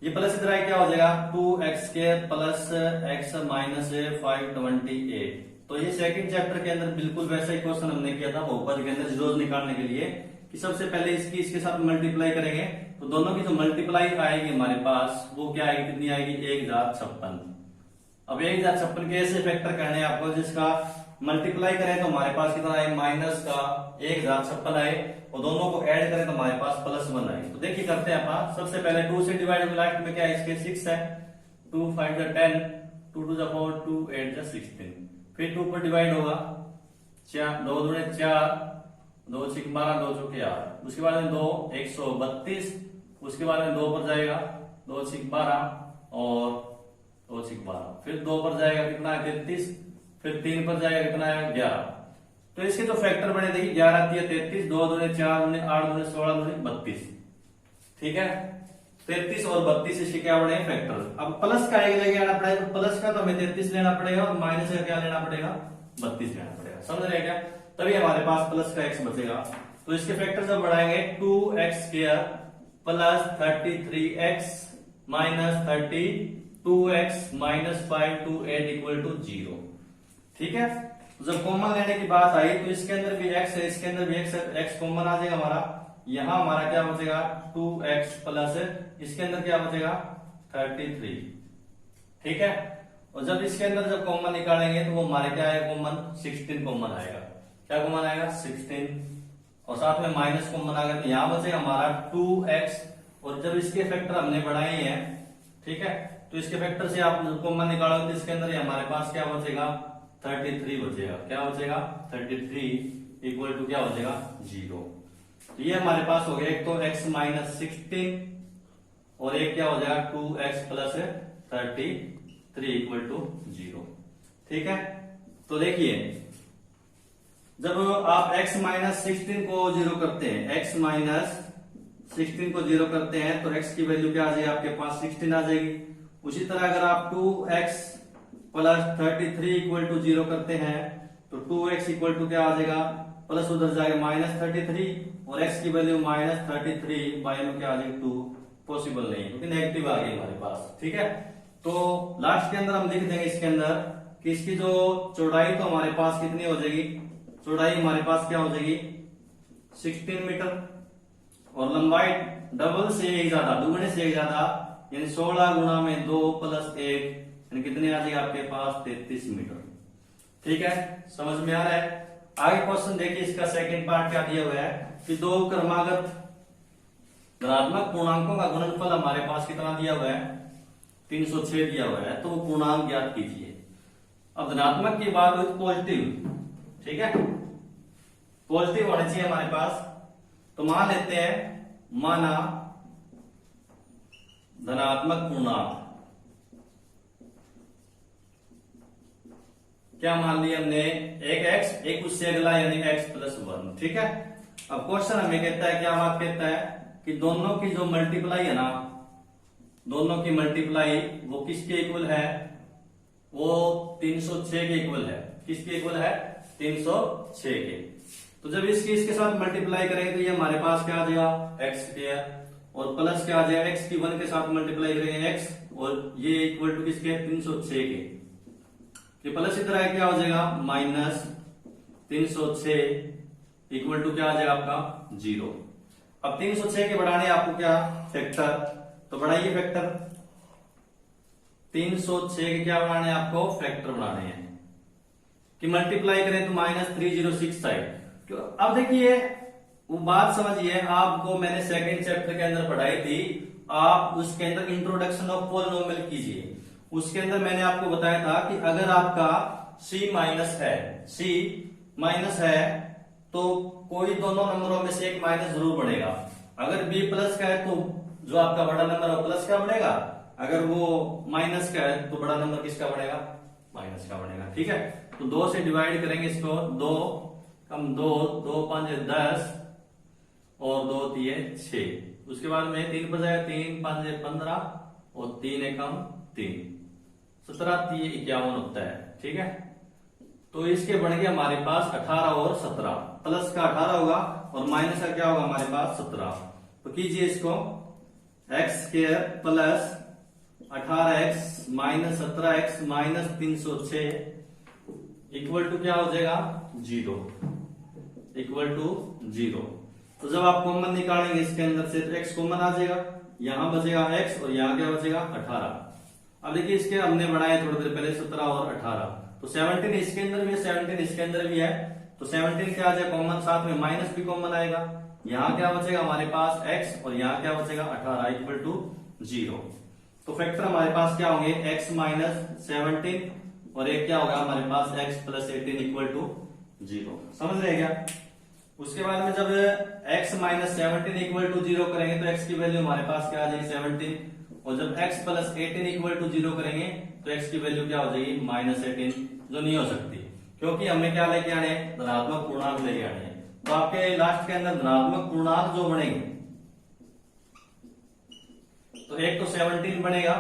ये प्लस इधर क्या हो जाएगा 2x square plus x minus 528। तो ये सेकंड चैप्टर के अंदर बिल्कुल वैसा ही क्वेश्चन हमने किया था बहुपद के अंदर जीरोस निकालने के लिए, कि सबसे पहले इसके साथ मल्टीप्लाई करेंगे तो दोनों की जो मल्टीप्लाई आएगी हमारे पास वो क्या आएगी, कितनी आएगी 1056। अब 1056 के ऐसे फैक्टर करने हैं आपको जिसका मल्टीप्लाई करें तो हमारे पास कितना आए माइनस का 1056 आए, और दोनों को ऐड करें तो हमारे पास +1 आए। तो देखिए करते हैं आप, सबसे पहले 2 से डिवाइड में लास्ट में क्या है इसके 6 है, 2 5 10, 2 2 4 2 8 16, फिर 2 पर डिवाइड होगा 4 2 दूनी 4 2 6 12 2 चौके 8, उसके बाद में 2 132, उसके बाद में 2 पर जाएगा 2 6 12 और 2 6 12, फिर 2 पर जाएगा कितना है 33, फिर 3 पर जाएगा कितना है 11। तो इसके तो फैक्टर बने देखिए 11 3 33, 2 दूनी 4 दूनी 8 दूनी 16 दूनी 32। ठीक है, 33 और 32 इसके क्या बने फैक्टर। अब प्लस का एक लेके आना पड़ेगा, तो प्लस का तो हमें 33 लेना पड़ेगा और माइनस का क्या लेना पड़ेगा 32 लेना पड़ेगा। समझ रहे क्या, तभी हमारे पास प्लस का x बचेगा। तो इसके फैक्टर जब बढ़ाएंगे 2x square plus 33x minus 32x minus 528 equal to 0। ठीक है, जब कॉमन लेने की बात आई तो इसके अंदर भी x है, इसके अंदर भी x है, x कॉमन आ जाएगा हमारा, यहां हमारा क्या बचेगा 2x प्लस इसके अंदर क्या बचेगा 33। ठीक है, और जब इसके अंदर जब कॉमन निकालेंगे तो वो हमारे क्या आएगा कॉमन 16 कॉमन आएगा। क्या कॉमन आएगा 16, और साथ में माइनस कॉमन आ गया तो यहां बचेगा हमारा 2x, और जब इसके फैक्टर हमने बढ़ाए हैं ठीक है, तो इसके फैक्टर से आप कॉमन निकालोगे तो इसके अंदर हमारे पास क्या बचेगा 33 बचेगा। क्या बचेगा 33 इक्वल टू क्या बचेगा 0। तो ये हमारे पास हो गया, एक तो x माइनस 16 और एक क्या हो जाएगा 2x प्लस 33 इक्वल टू 0। ठीक है, तो देखिए जब आप x माइनस 16 को 0 करते हैं, x माइनस 16 को 0 करते हैं तो x की वैल्यू क्या आ जाएगी आपके पास 16 आ जाएगी। उसी तरह अगर आप 2x प्लस 33 इक्वल टू 0 करते हैं तो 2x इक्वल टू क्या आ जाएगा प्लस उधर जाएगा माइनस 33 और x की वैल्यू माइनस 33 बाई में क्या आ जाएगी 2, पॉसिबल नहीं, क्योंकि नेगेटिव आ गई हमारे पास। ठीक है, तो लास्ट के अंदर हम लिख देंगे इसके अंदर कि इसकी जो चौड़ाई तो हमारे पास कितनी हो जाएगी, चौड़ाई हमारे पास क्या हो जाएगी 16 मीटर, और लंबाई डबल से एक ज्यादा, दुगने से एक ज्यादा, यानी 16 गुणा में 2 प्लस 1, यानी कितने आ जाएगा आपके पास 33 मीटर। ठीक है, समझ में आ रहा है। आगे क्वेश्चन देखिए, इसका सेकंड पार्ट क्या दिया हुआ है कि दो क्रमागत धनात्मक पूर्णांकों का गुणनफल हमारे पास कितना दिया हुआ है 306 दिया हुआ है, तो पूर्णांक ज्ञात कीजिए। अब धनात्मक की बात हुई पॉजिटिव, ठीक है, पॉजिटिव होने चाहिए हमारे पास, तो मान लेते हैं, माना धनात्मक पूर्णांक क्या मान लिया हमने, एक x, एक उससे अगला यानी x प्लस 1। ठीक है, अब क्वेश्चन हमें कहता है, क्या बात कहता है कि दोनों की जो मल्टीप्लाई है ना, दोनों की मल्टीप्लाई वो किसके इक्वल है, वो 306 के इक्वल है। किसके इक्वल है 306 के। तो जब इसके साथ मल्टीप्लाई करेंगे तो ये हमारे पास क्या आ जाएगा एक्स स्क्वायर, और प्लस क्या आ जाएगा एक्स की 1 के साथ मल्टीप्लाई करेंगे एक्स, और ये इक्वल टू किसके 306 के। ये प्लस इधर आए क्या हो जाएगा माइनस 306 इक्वल टू क्या आ जाएगा आपका 0। अब 306 के बढ़ाने आपको क्या फैक्टर, तो बढ़ाइए फैक्टर, 306 के क्या बढ़ाने आपको फैक्टर बढ़ाने हैं कि मल्टीप्लाई करें तो -306 आए। अब देखिए वो बात समझिए, आपको मैंने सेकंड चैप्टर के अंदर पढ़ाई थी, आप उसके अंदर इंट्रोडक्शन ऑफ पॉलिनोमियल कीजिए। उसके अंदर मैंने आपको बताया था कि अगर आपका C माइनस है तो कोई दोनों नंबरों में से एक माइनस जरूर बढ़ेगा। अगर B प्लस का है तो जो आपका बड़ा नंबर है वो प्लस का बढ़ेगा, अगर वो माइनस का है तो बड़ा नंबर किसका बढ़ेगा माइनस का बढ़ेगा। ठीक है, तो 2 से डिवाइड करेंगे इसको, 2 कम 2, 2 5 10 और 2 3 6, उसके बाद में 3 बजाय 3 5 15 और 3 एकम 3 17 3 51 होता है। ठीक है, तो इसके बढ़ गए हमारे पास 18 और 17, प्लस का 18 होगा और माइनस का क्या होगा हमारे पास 17। तो कीजिए इसको, X square plus 18x minus 17x minus 306 equal to क्या हो जाएगा 0, इक्वल टू 0। तो जब आप कॉमन निकालेंगे इसके अंदर से तो x कॉमन आ जाएगा, यहां बचेगा x और यहां क्या बचेगा 18। अब देखिए इसके हमने बढ़ाए थोड़ी देर पहले 17 और 18, तो 17 इसके अंदर भी है, 17 इसके अंदर भी है, तो 17 क्या आ जाएगा कॉमन, साथ में माइनस भी कॉमन आएगा, यहां क्या बचेगा हमारे पास x और यहां क्या बचेगा 18 इक्वल टू 0। तो फैक्टर हमारे पास क्या होंगे x माइनस 17 और एक क्या होगा हमारे पास x प्लस 18 इक्वल टू 0। समझ रहे क्या। उसके बाद में जब x माइनस 17 इक्वल टू 0 करेंगे तो x की वैल्यू हमारे पास क्या आ जाएगी 17, और जब x प्लस 18 इक्वल टू 0 करेंगे तो x की वैल्यू क्या हो जाएगी -18, जो नहीं हो सकती क्योंकि हमें क्या लेके आने हैं धनात्मक पूर्णांक लेके आने हैं। तो आपके लास्ट के अंदर धनात्मक पूर्णांक जो बनेंगे तो एक तो 17 बनेगा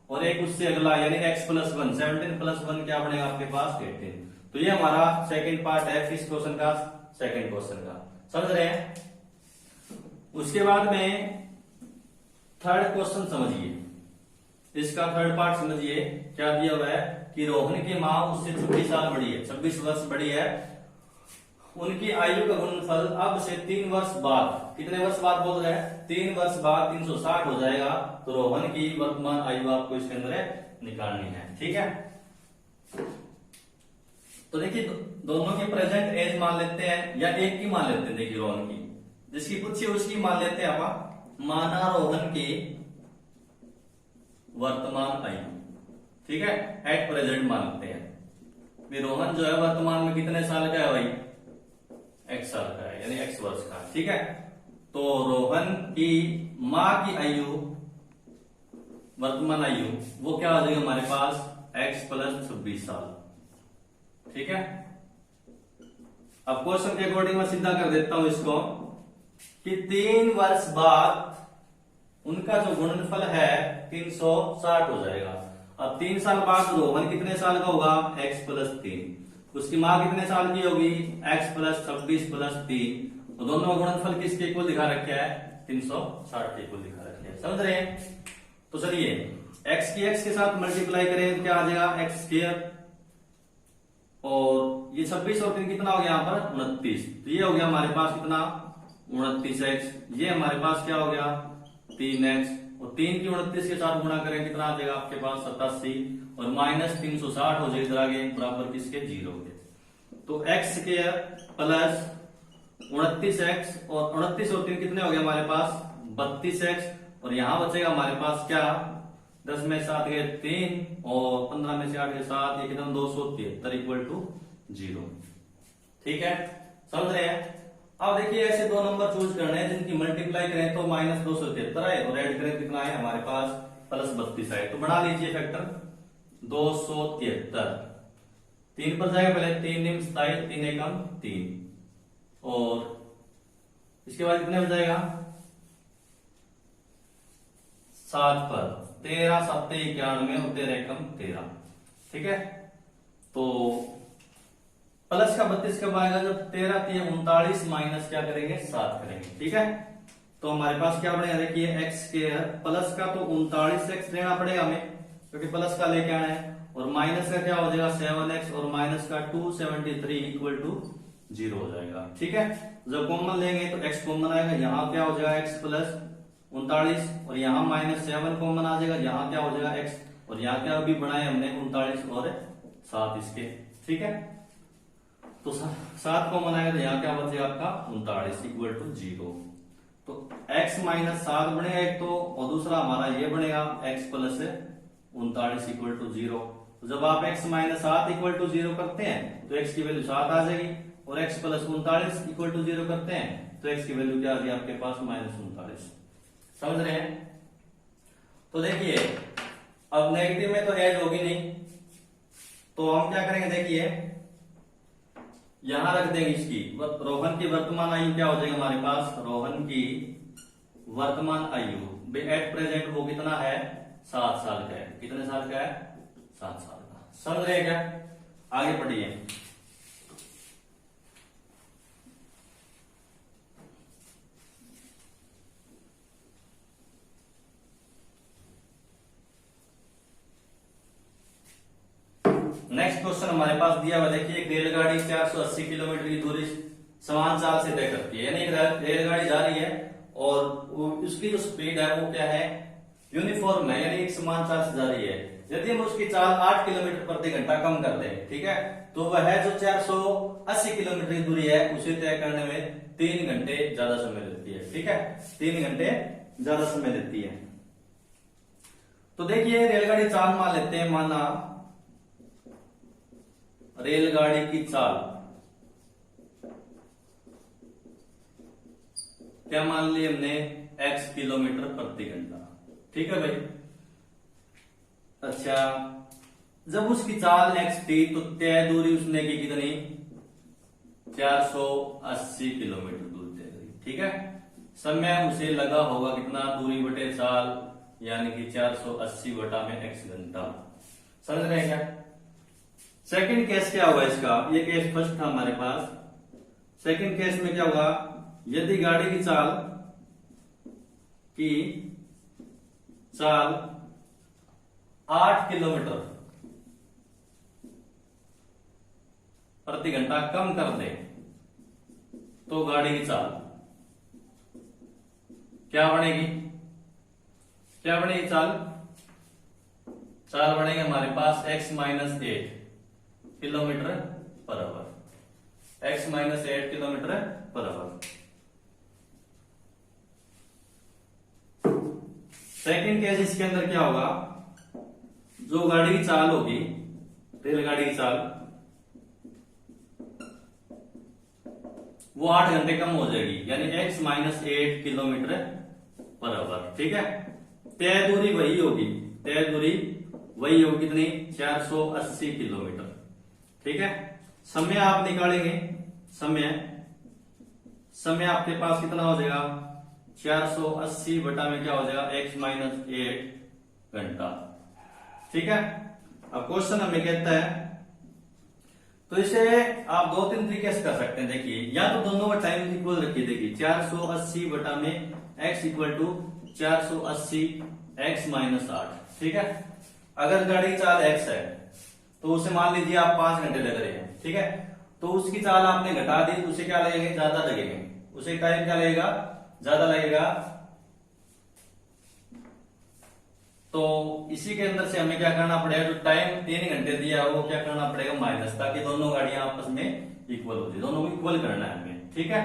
और एक उससे अगला यानी x प्लस 1, 17 प्लस 1 क्या बनेगा आपके पास 18। तो ये हमारा सेकंड पार्ट है इस क्वेश्चन का, सेकंड क्वेश्चन का, समझ रहे हैं। उसके बाद में थर्ड क्वेश्चन समझिए, इसका थर्ड पार्ट समझिए क्या दिया हुआ है कि रोहन की मां उससे 26 साल बड़ी है, 26 वर्ष बड़ी है, उनकी आयु का गुणनफल अब से 3 वर्ष बाद, कितने वर्ष बाद बोल रहे हैं 3 वर्ष बाद 360 हो जाएगा। तो रोहन की वर्तमान आयु आपको इसके अंदर निकालनी है। ठीक है, तो देखिए दोनों की प्रेजेंट एज मान लेते हैं या एक की मान लेते हैं। देखिए रोहन की जिसकी पूछी उसकी मान लेते हैं आप, माना रोहन की वर्तमान आयु, ठीक है, एट प्रेजेंट मानते हैं। रोहन जो है वर्तमान में कितने साल का है भाई x साल का है यानी x वर्ष का। ठीक है, तो रोहन की मां की आयु वर्तमान आयु वो क्या आ जाएगी हमारे पास x प्लस 26 साल। ठीक है, अब क्वेश्चन के अकॉर्डिंग मैं सीधा कर देता हूं इसको कि 3 वर्ष बाद उनका जो गुणनफल है 360 हो जाएगा। अब 3 साल बाद रोहन कितने साल का होगा x प्लस 3, उसकी मां कितने साल की होगी x प्लस 26 प्लस 3, तो दोनों गुणनफल किसके इक्वल दिखा रखे है 360 के इक्वल दिखा रखे हैं, समझ रहे हैं। तो चलिए x की x के साथ मल्टीप्लाई करें तो क्या आ जाएगा x स्क्वायर, और ये 26 और 3 कितना हो गया यहाँ पर 29, तो ये हो गया हमारे पास कितना 29x, ये हमारे पास क्या हो गया 3x, और 3 की 29 के साथ गुणा करें कितना आ जाएगा आपके पास 87, और माइनस 360 हो जाएगा इधर आगे बराबर किसके 0 के। तो x स्क्वायर प्लस 29x और 29 और 3 कितने हो गए हमारे पास 32x, और यहां बचेगा हमारे पास क्या 10 में 7 गए 3 और 15 में से 8 गए 7, ये कितना 273 इक्वल टू 0। ठीक है, समझ रहे हैं। अब देखिए ऐसे दो नंबर चूज करने हैं जिनकी मल्टीप्लाई करें तो माइनस 273 है और ऐड करें कितना है हमारे पास प्लस 32 है, तो बढ़ा लीजिए फैक्टर 273, 3 पर जाएगा पहले 3 निम 27, 3 एकम 3, और इसके बाद कितने हो जाएगा 7 पर 13 7 91 और 13 एकम 13। ठीक है, तो प्लस का 32 कब आएगा जब 13 3 39 माइनस क्या करेंगे 7 करेंगे। ठीक है, तो हमारे पास क्या बनेगा देखिए x स्क्वायर प्लस का तो 39x लेना पड़ेगा हमें क्योंकि प्लस का लेके आना है, और माइनस का क्या हो जाएगा 7x और माइनस का 273 इक्वल टू 0 हो जाएगा। ठीक है, जब कॉमन लेंगे तो x कॉमन आएगा, यहाँ क्या हो जाएगा x प्लस 39 और यहाँ माइनस 7 कॉमन आ जाएगा, यहाँ क्या हो जाएगा x, और यहाँ क्या अभी बनाए हमने 39 और 7 इसके। ठीक है, तो 7 कॉमन आएगा तो यहाँ क्या बचेगा आपका 39 इक्वल टू 0। तो x माइनस 7 बनेगा एक तो, और दूसरा हमारा ये बनेगा x प्लस 39 इक्वल टू 0। तो जब आप x माइनस 7 इक्वल टू 0 करते हैं तो x की वैल्यू 7 आ जाएगी, और x प्लस 39 इक्वल टू 0 करते हैं तो x की वैल्यू क्या आ गई आपके पास माइनस 39। समझ रहे हैं। तो देखिए अब नेगेटिव में तो एज होगी नहीं, तो हम क्या करेंगे देखिए यहां रख देंगे इसकी रोहन की वर्तमान आयु क्या हो जाएगी हमारे पास, रोहन की वर्तमान आयु एट प्रेजेंट वो कितना है 7 साल का है। कितने साल का है 7 साल का। समझ रहे क्या, आगे पढ़िए। नेक्स्ट क्वेश्चन हमारे पास दिया हुआ देखिए, एक रेलगाड़ी 480 किलोमीटर की दूरी समान चाल से तय करती है, यानी रेलगाड़ी जा रही है और उसकी जो स्पीड है वो क्या है यूनिफॉर्म है, यानी एक समान चाल से जा रही है। यदि हम उसकी चाल 8 किलोमीटर प्रति घंटा कम कर दें, ठीक है, तो वह जो 480 किलोमीटर की दूरी है उसे तय करने में 3 घंटे ज्यादा समय लेती है। ठीक है, 3 घंटे ज्यादा समय लेती है। तो देखिए रेलगाड़ी चाल मान लेते हैं, माना रेलगाड़ी की चाल क्या मान ली हमने x किलोमीटर प्रति घंटा। ठीक है भाई, अच्छा जब उसकी चाल x थी तो तय दूरी उसने की कितनी 480 किलोमीटर दूर तय करी। ठीक है, समय उसे लगा होगा कितना दूरी बटे चाल, यानी कि 480 बटा में x घंटा। समझ रहे हैं क्या। सेकंड केस क्या होगा इसका, ये केस फर्स्ट था हमारे पास। सेकंड केस में क्या होगा, यदि गाड़ी की चाल 8 किलोमीटर प्रति घंटा कम कर दे तो गाड़ी की चाल क्या बनेगी, क्या बनेगी चाल बनेगी हमारे पास x minus 8 kilometre per hour, x minus 8 kilometre per hour. Second case इसके अंदर क्या होगा, जो गाड़ी की चाल होगी रेलगाड़ी की चाल वो 8 घंटे कम हो जाएगी, यानी x minus 8 kilometre per hour. ठीक है, तय दूरी वही होगी, तय दूरी वही होगी कितनी 480 किलोमीटर। ठीक है, समय आप निकालेंगे, समय आपके पास कितना हो जाएगा 480 बटा में क्या हो जाएगा x माइनस 8 घंटा। ठीक है, अब क्वेश्चन हमें कहता है, तो इसे आप 2-3 तरीके से कर सकते हैं। देखिए या तो दोनों का टाइम इक्वल रखिए, देखिए 480 बटा में x equal to 480 x minus 8। ठीक है, अगर गाड़ी की चाल x है तो उसे मान लीजिए आप 5 घंटे लग रहे हैं। ठीक है, तो उसकी चाल आपने घटा दी, उसे क्या लगेंगे, ज्यादा लगेंगे, उसे टाइम क्या लगेगा, ज्यादा लगेगा। तो इसी के अंदर से हमें क्या करना पड़ेगा, जो टाइम 3 घंटे दिया है वो क्या करना पड़ेगा, माइनस, ताकि दोनों गाड़ियां आपस में इक्वल हो जाए, दोनों को इक्वल करना है हमें। ठीक है,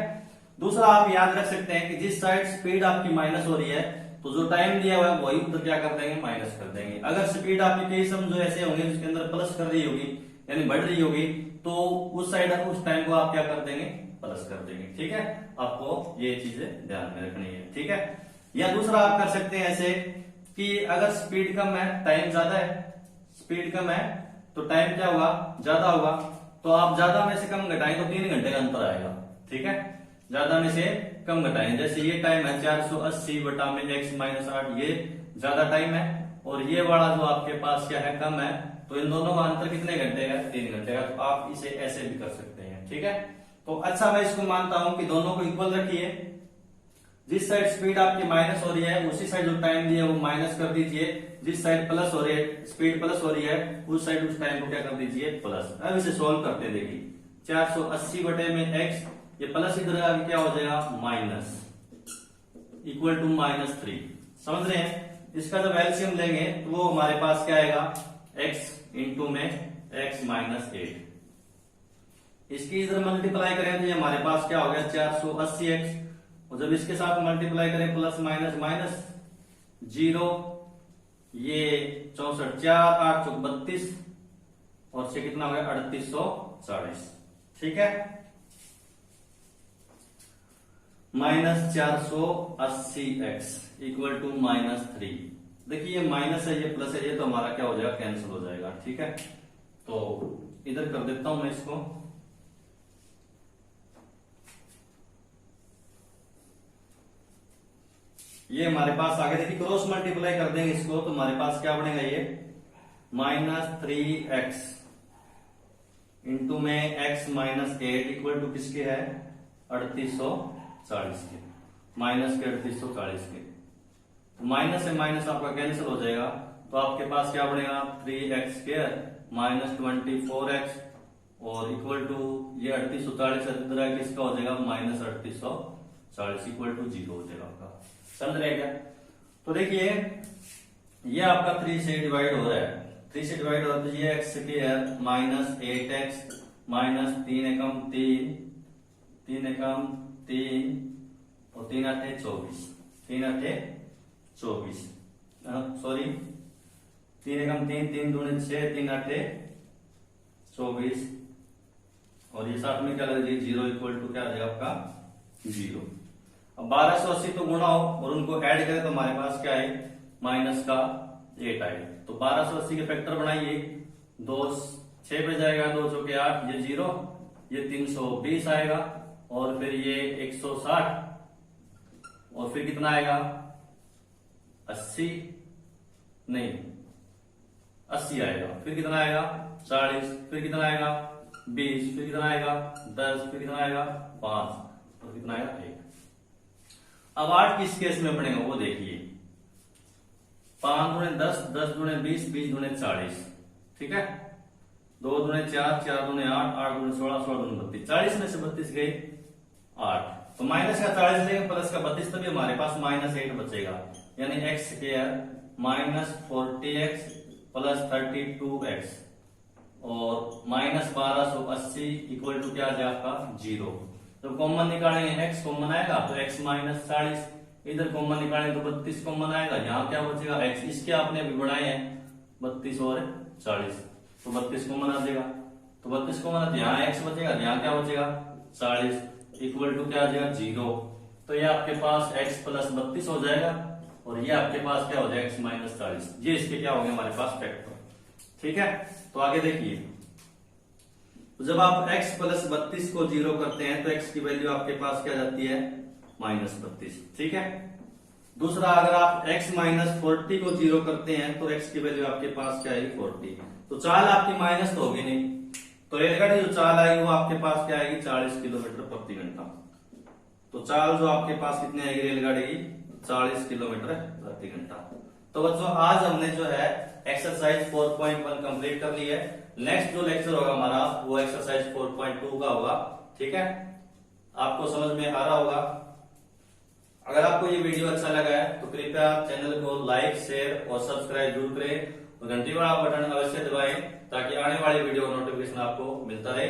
दूसरा आप याद रख सकते हैं कि जिस साइड स्पीड आपकी माइनस हो रही है तो जो टाइम दिया हुआ है वही उधर क्या कर देंगे, माइनस कर देंगे। अगर स्पीड आपकी कई सम जो ऐसे होंगे जिसके अंदर प्लस कर रही होगी यानी बढ़ रही होगी, तो उस साइड उस टाइम को आप क्या कर देंगे, प्लस कर देंगे। ठीक है, आपको ये चीजें ध्यान में रखनी है। ठीक है, या दूसरा आप कर सकते हैं ऐसे कि अगर स्पीड कम है टाइम ज्यादा है, स्पीड कम है तो टाइम क्या होगा, ज्यादा होगा, तो आप ज्यादा में से कम घटाएं तो 3 घंटे का अंतर आएगा। ठीक है, ज्यादा में से कम घटाएं, जैसे ये टाइम है 480 बटा में x माइनस 8, ये ज्यादा टाइम है, और ये वाला जो आपके पास क्या है, कम है, तो इन दोनों का अंतर कितने घंटे का, 3 घंटे का। तो आप इसे ऐसे भी कर सकते हैं। ठीक है, तो अच्छा मैं इसको मानता हूं कि दोनों को इक्वल रखिए, जिस साइड स्पीड आपकी माइनस हो रही है उसी साइड जो टाइम दिया है वो माइनस कर दीजिए, जिस साइड प्लस हो रही है, स्पीड प्लस हो रही है, उस साइड उस टाइम को क्या कर दीजिए, प्लस। अब इसे सोल्व करते देखिए, 480 बटे में x, ये प्लस इधर आगे क्या हो जाएगा, माइनस, इक्वल टू -3। समझ रहे हैं, इसका जब एलसीएम लेंगे तो वो हमारे पास क्या आएगा, x इंटू में x माइनस 8। इसकी इधर मल्टीप्लाई करें तो ये हमारे पास क्या हो गया, 480x, और जब इसके साथ मल्टीप्लाई करें प्लस माइनस माइनस 0, ये 64, 4 8 चौक 32, और से कितना हो गया, 3840। ठीक है, माइनस 480x इक्वल टू -3। देखिए ये माइनस है, ये प्लस है, ये तो हमारा क्या हो जाएगा, कैंसिल हो जाएगा। ठीक है, तो इधर कर देता हूं मैं इसको, ये हमारे पास आगे देखिए क्रॉस मल्टीप्लाई कर देंगे इसको, तो हमारे पास क्या बनेगा, ये -3x इंटू में x माइनस 8 इक्वल टू किसके है, 3840 के, माइनस के 3840 के। तो माइनस से माइनस आपका कैंसिल हो जाएगा, तो आपके पास क्या बनेगा, 3x स्क्वायर माइनस 24x, और इक्वल टू ये 3840 किसका हो जाएगा, -3840 इक्वल टू 0 हो जाएगा आपका। समझ रहे क्या, तो देखिए ये आपका 3 से डिवाइड हो रहा है, 3 से डिवाइड हो रहा है, तो ये x square minus 8x minus 3 एकम 3, 3 एकम 3, और 3 8 24, 3 8 24, सॉरी 3 एकम 3, 3 दूनी 6, 3 8 24, और ये साथ में क्या लग जाएगी, 0 इक्वल टू क्या आ जाएगा आपका 0। अब 1280 तो गुणा हो और उनको ऐड करें तो हमारे पास क्या है, माइनस का 8 आए। तो 1280 के फैक्टर बनाइए, 2 6 पे जाएगा, 2 चौके 8, ये 0, ये 320 आएगा, और फिर ये 160, और फिर कितना आएगा, 80 नहीं 80 आएगा, फिर कितना आएगा 40, फिर कितना आएगा 20, फिर कितना आएगा 10, फिर कितना आएगा 5, और कितना आएगा 1। अब 8 किस केस में बनेगा वो देखिए, 5 दूने 10, 10 दूने 20, 20 दूने 40। ठीक है, 2 दूने 4, 4 दूने 8, 8 दूने 16, 16 दूने 32, 40 में से 32 गए 8, तो माइनस का 40 लेंगे प्लस का 32, तभी हमारे पास -8 बचेगा, यानी x square minus 40x plus 32x, और माइनस 1280 इक्वल टू क्या आ जाए आपका 0। तो कॉमन निकालेंगे, x कॉमन आएगा तो x माइनस 40, इधर कॉमन निकालेंगे तो 32 कॉमन आएगा, यहाँ क्या बचेगा x, इसके आपने अभी बढ़ाए हैं 32 और 40, तो 32 कॉमन आ जाएगा, तो 32 कॉमन आता है, यहाँ x बचेगा, यहाँ क्या बचेगा 40 इक्वल टू क्या आ जाएगा 0। तो ये आपके पास x प्लस 32 हो जाएगा, और ये आपके पास क्या हो जाएगा x माइनस 40, ये इसके क्या होंगे हमारे पास फैक्टर। ठीक है, तो आगे देखिए, तो जब आप x प्लस 32 को 0 करते हैं तो x की वैल्यू आपके पास क्या जाती है, -32। ठीक है, दूसरा अगर आप x माइनस 40 को 0 करते हैं तो x की वैल्यू आपके पास क्या आएगी 40। तो चाल आपकी माइनस तो होगी नहीं, तो रेलगाड़ी जो चाल आएगी वो आपके पास क्या आएगी, 40 किलोमीटर प्रति घंटा। तो चाल जो आपके पास कितनी आएगी रेलगाड़ी की, 40 किलोमीटर प्रति घंटा। तो बच्चों आज हमने जो है एक्सरसाइज 4.1 कंप्लीट कर ली है। नेक्स्ट जो लेक्चर होगा हमारा वो एक्सरसाइज 4.2 का होगा। ठीक है, आपको समझ में आ रहा होगा। अगर आपको ये वीडियो अच्छा लगा है तो कृपया चैनल को लाइक, शेयर और सब्सक्राइब जरूर करें और घंटी वाला बटन अवश्य दबाएं ताकि आने वाली वीडियो नोटिफिकेशन आपको मिलता रहे।